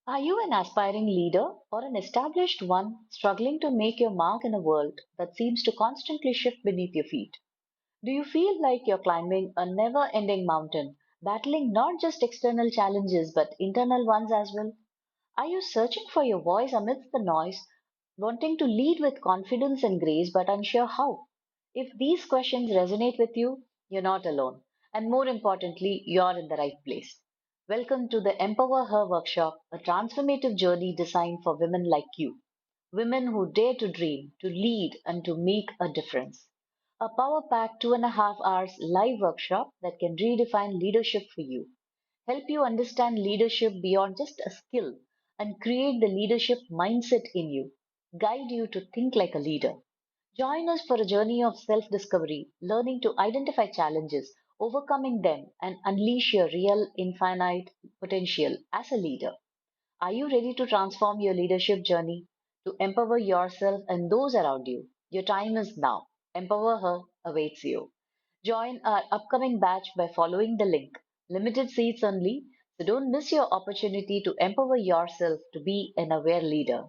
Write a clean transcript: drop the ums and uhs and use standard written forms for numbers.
Are you an aspiring leader or an established one struggling to make your mark in a world that seems to constantly shift beneath your feet? Do you feel like you're climbing a never ending mountain, battling not just external challenges but internal ones as well? Are you searching for your voice amidst the noise, wanting to lead with confidence and grace but unsure how? If these questions resonate with you, you're not alone. And more importantly, you're in the right place. Welcome to the Empower Her workshop, a transformative journey designed for women like you. Women who dare to dream, to lead, and to make a difference. A power packed 2.5 hours live workshop that can redefine leadership for you, help you understand leadership beyond just a skill, and create the leadership mindset in you, guide you to think like a leader. Join us for a journey of self discovery, learning to identify challenges, overcoming them, and unleash your real infinite potential as a leader. Are you ready to transform your leadership journey, to empower yourself and those around you? Your time is now. Empower Her awaits you. Join our upcoming batch by following the link. Limited seats only, so don't miss your opportunity to empower yourself to be an aware leader.